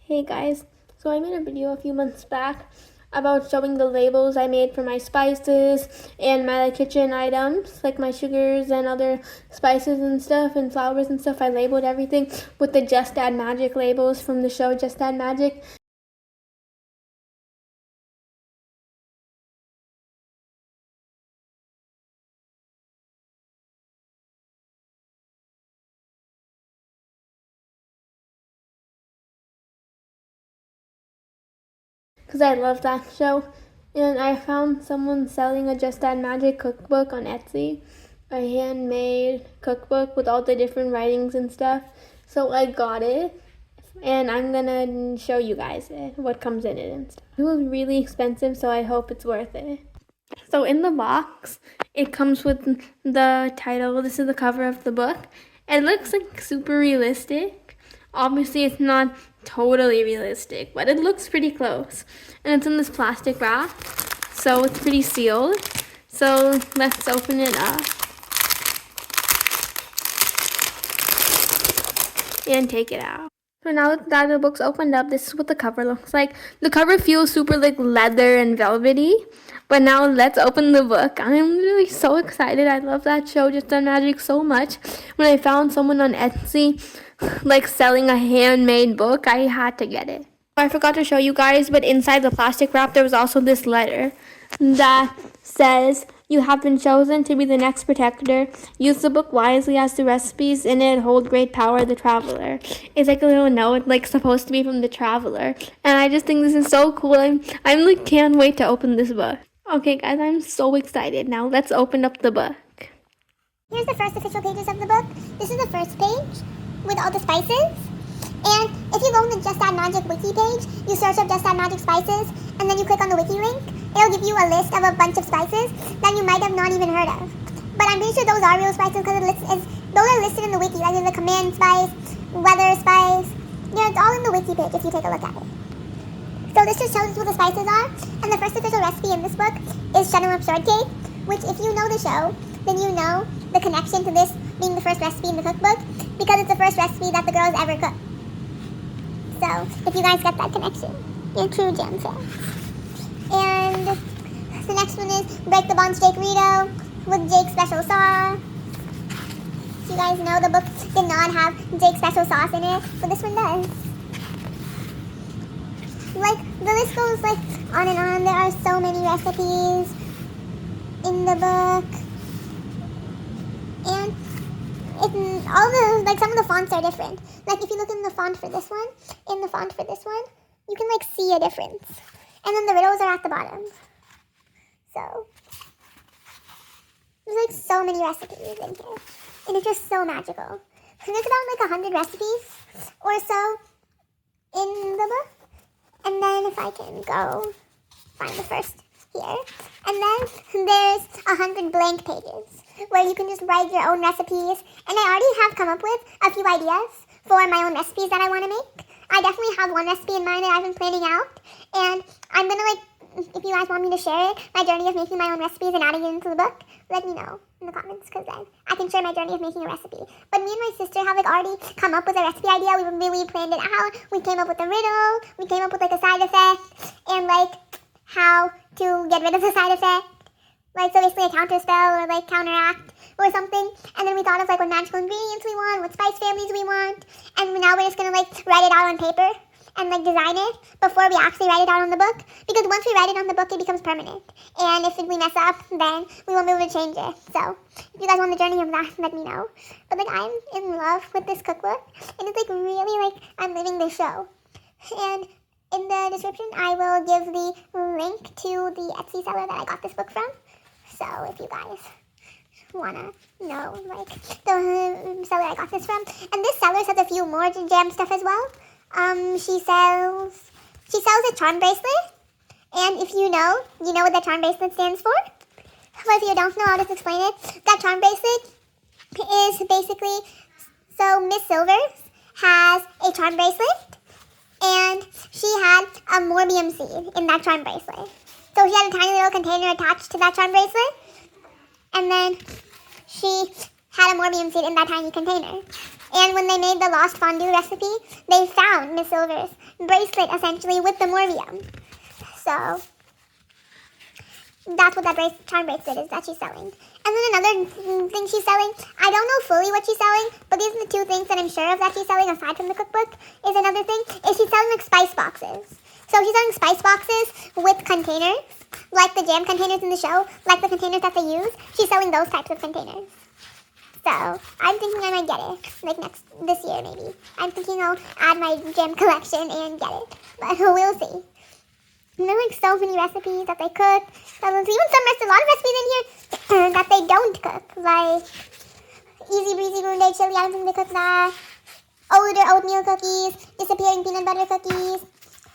Hey guys, so I made a video a few months back about showing the labels I made for my spices and my kitchen items, like my sugars and other spices and stuff and flours and stuff. I labeled everything with the Just Add Magic labels from the show Just Add Magic. Because I love that show. And I found someone selling a Just Add Magic cookbook on Etsy, a handmade cookbook with all the different writings and stuff. So I got it, and I'm gonna show you guys what comes in it and stuff. It was really expensive, so I hope it's worth it. So in the box, it comes with the title. This is the cover of the book. It looks like super realistic. Obviously, it's not totally realistic, but it looks pretty close. And it's in this plastic wrap, so it's pretty sealed. So let's open it up and take it out. So now that the book's opened up, this is what the cover looks like. The cover feels super like leather and velvety. But now let's open the book. I'm really so excited. I love that show, Just Done Magic, so much. When I found someone on Etsy like selling a handmade book, I had to get it. I forgot to show you guys, but inside the plastic wrap there was also this letter that says, "You have been chosen to be the next protector. Use the book wisely as the recipes in it hold great power of the traveler." It's like a little note, like supposed to be from the traveler. And I just think this is so cool. I'm like can't wait to open this book. Okay guys, I'm so excited. Now let's open up the book. Here's the first official pages of the book. This is the first page with all the spices. And if you go on the Just Add Magic wiki page, you search up Just Add Magic spices, and then you click on the wiki link, it'll give you a list of a bunch of spices that you might have not even heard of. But I'm pretty sure those are real spices because those are listed in the wiki, like there's a command spice, weather spice. Yeah, it's all in the wiki page if you take a look at it. So this just shows what the spices are, and the first official recipe in this book is shuttle up shortcake, which if you know the show, then you know the connection to this being the first recipe in the cookbook, because it's the first recipe that the girls ever cooked. So if you guys get that connection, you're true JAM fans. And the next one is Break the Bonds Jake Rito with Jake's special sauce. So you guys know the book did not have Jake's special sauce in it, but this one does. Like, the list goes like on and on. There are so many recipes in the book. And some of the fonts are different. Like if you look in the font for this one, you can like see a difference. And then the riddles are at the bottom. So there's like so many recipes in here. And it's just so magical. There's about like 100 recipes or so in the book. And then if I can go find the first here. And then there's 100 blank pages where you can just write your own recipes. And I already have come up with a few ideas for my own recipes that I want to make. I definitely have one recipe in mind that I've been planning out. And I'm going to if you guys want me to share it, my journey of making my own recipes and adding it into the book, let me know in the comments, because then I can share my journey of making a recipe. But me and my sister have like already come up with a recipe idea. We really planned it out. We came up with a riddle. We came up with like a side effect and like how to get rid of the side effect. Like, so basically a counter spell or like counteract or something. And then we thought of like what magical ingredients we want, what spice families we want. And now we're just going to like write it out on paper and like design it before we actually write it out on the book. Because once we write it on the book, it becomes permanent. And if we mess up, then we won't be able to change it. So if you guys want the journey of that, let me know. But like, I'm in love with this cookbook. And it's like really like I'm living this show. And in the description, I will give the link to the Etsy seller that I got this book from. So if you guys wanna know like the seller I got this from. And this seller sells a few more jam stuff as well. She sells a charm bracelet, and if you know what that charm bracelet stands for. But if you don't know, I'll just explain it. That charm bracelet is basically, so Miss Silvers has a charm bracelet, and she had a morbium seed in that charm bracelet. So she had a tiny little container attached to that charm bracelet, and then she had a morbium seed in that tiny container. And when they made the Lost Fondue recipe, they found Miss Silver's bracelet, essentially, with the Morbium. So that's what that charm bracelet is that she's selling. And then another thing she's selling, I don't know fully what she's selling, but these are the two things that I'm sure of that she's selling aside from the cookbook. Is another thing, is she's selling like spice boxes. So she's selling spice boxes with containers, like the jam containers in the show, like the containers that they use. She's selling those types of containers. So I'm thinking I might get it, like this year maybe. I'm thinking I'll add my jam collection and get it, but we'll see. And there are like so many recipes that they cook. There's even a lot of recipes in here that they don't cook, like easy breezy gourmet chili. I don't think they cook that. Older oatmeal cookies, disappearing peanut butter cookies.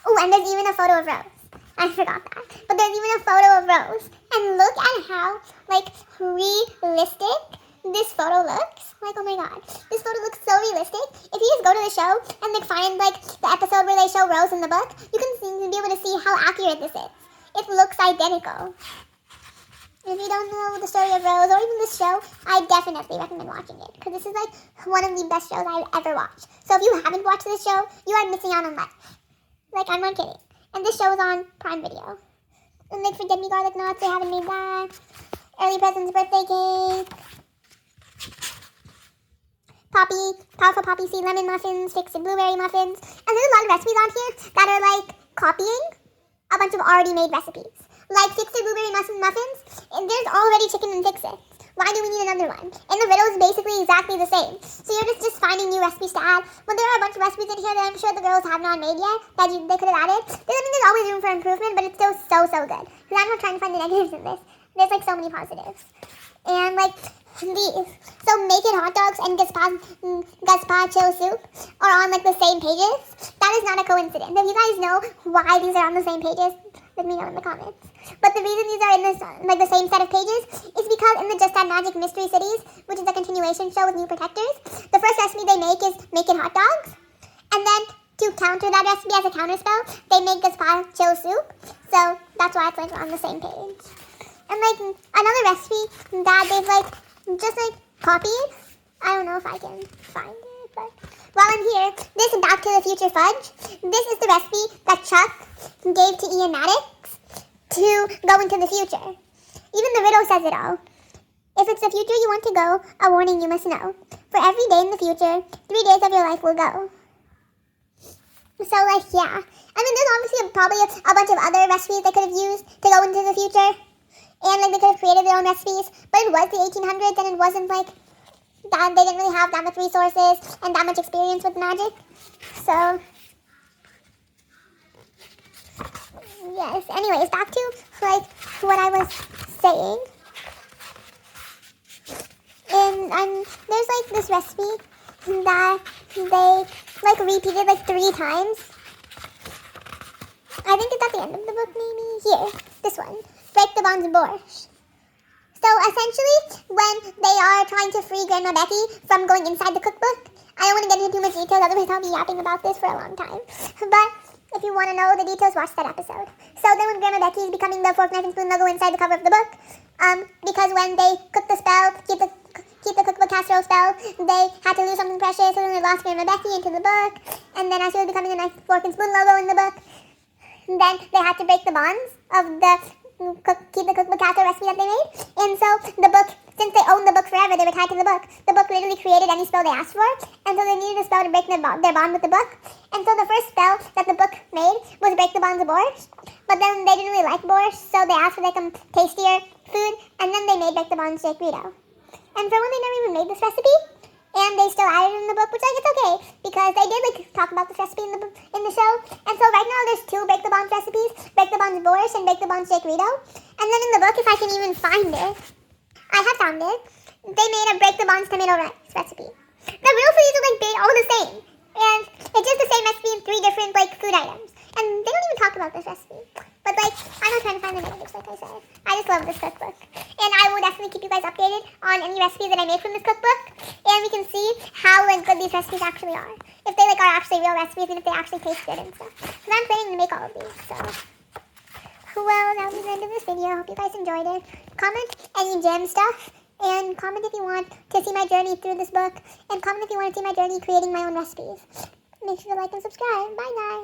Oh, and there's even a photo of Rose. I forgot that. But there's even a photo of Rose. And look at how, like, realistic this photo looks. Like, oh my god. This photo looks so realistic. If you just go to the show and, like, find, like, the episode where they show Rose in the book, you can be able to see how accurate this is. It looks identical. If you don't know the story of Rose, or even this show, I definitely recommend watching it. Because this is, like, one of the best shows I've ever watched. So if you haven't watched this show, you are missing out on life. Like, I'm not kidding. And this show is on Prime Video. And like forget me garlic knots, they haven't made that. Early presents birthday cake. Powerful poppy seed lemon muffins, fixed blueberry muffins. And there's a lot of recipes on here that are like copying a bunch of already made recipes. Like fixed blueberry muffins, and there's already chicken and fix-it. Why do we need another one? And the riddle is basically exactly the same. So you're just finding new recipes to add. But there are a bunch of recipes in here that I'm sure the girls have not made yet that they could have added. There's always room for improvement, but it's still so good. Because I'm not trying to find the negatives in this. There's like so many positives. And like these. So make it hot dogs and gazpacho soup are on like the same pages. That is not a coincidence. If you guys know why these are on the same pages, let me know in the comments. But the reason these are in this like the same set of pages is because in the Just Add Magic Mystery Cities, which is a continuation show with new protectors, the first recipe they make is make it hot dogs. And then to counter that recipe as a counterspell, they make gazpacho soup. So that's why it's like on the same page. And like another recipe that they've like just like copied. I don't know if I can find it, but while I'm here, this Back to the Future fudge. This is the recipe that Chuck gave to Ian Maddox to go into the future. Even the riddle says it all. If it's the future you want to go, a warning you must know. For every day in the future, 3 days of your life will go. So like yeah. I mean there's obviously probably a bunch of other recipes they could have used to go into the future. And like they could have created their own recipes. But it was the 1800s and it wasn't like that they didn't really have that much resources and that much experience with magic. So yes, anyways, back to like what I was saying. And there's like this recipe that they like repeated like 3 times. I think it's at the end of the book maybe. Here, this one. Break the bonds of borscht. So essentially, when they are trying to free Grandma Becky from going inside the cookbook, I don't want to get into too much details, otherwise I'll be yapping about this for a long time. But if you want to know the details, watch that episode. So then when Grandma Becky is becoming the fork, knife, and spoon logo inside the cover of the book, because when they cook the spell, keep the cookbook casserole spell, they had to lose something precious, so then they lost Grandma Becky into the book, and then as she was becoming the knife, fork, and spoon logo in the book, then they had to break the bonds of the keep the cookbook casserole recipe that they made. And so the book, since they owned the book forever, they were tied to the book. The book literally created any spell they asked for, and so they needed a spell to break their bond with the book. And so the first spell that the book made was break the bonds of borscht. But then they didn't really like borscht, so they asked for like a tastier food, and then they made break the bonds Jake Rito. And for when they never even made this recipe, and they still added it in the book, which like it's okay because they did like talk about this recipe in the show. And so right now there's 2 break the bonds recipes: break the bonds borscht and break the bonds Jake Rito. And then in the book, if I can even find it, I have found it. They made a break the bonds tomato rice recipe. The real foods are like all the same, and it's just the same recipe in 3 different like food items. And they don't even talk about this recipe. But like I'm not trying to find the negatives, like I said. I just love this cookbook. And I will definitely keep you guys updated on any recipes that I make from this cookbook. And we can see how like good these recipes actually are. If they like are actually real recipes and if they actually taste good and stuff. Because I'm planning to make all of these, so. Well, that was the end of this video. I hope you guys enjoyed it. Comment any jam stuff. And comment if you want to see my journey through this book. And comment if you want to see my journey creating my own recipes. Make sure to like and subscribe. Bye guys.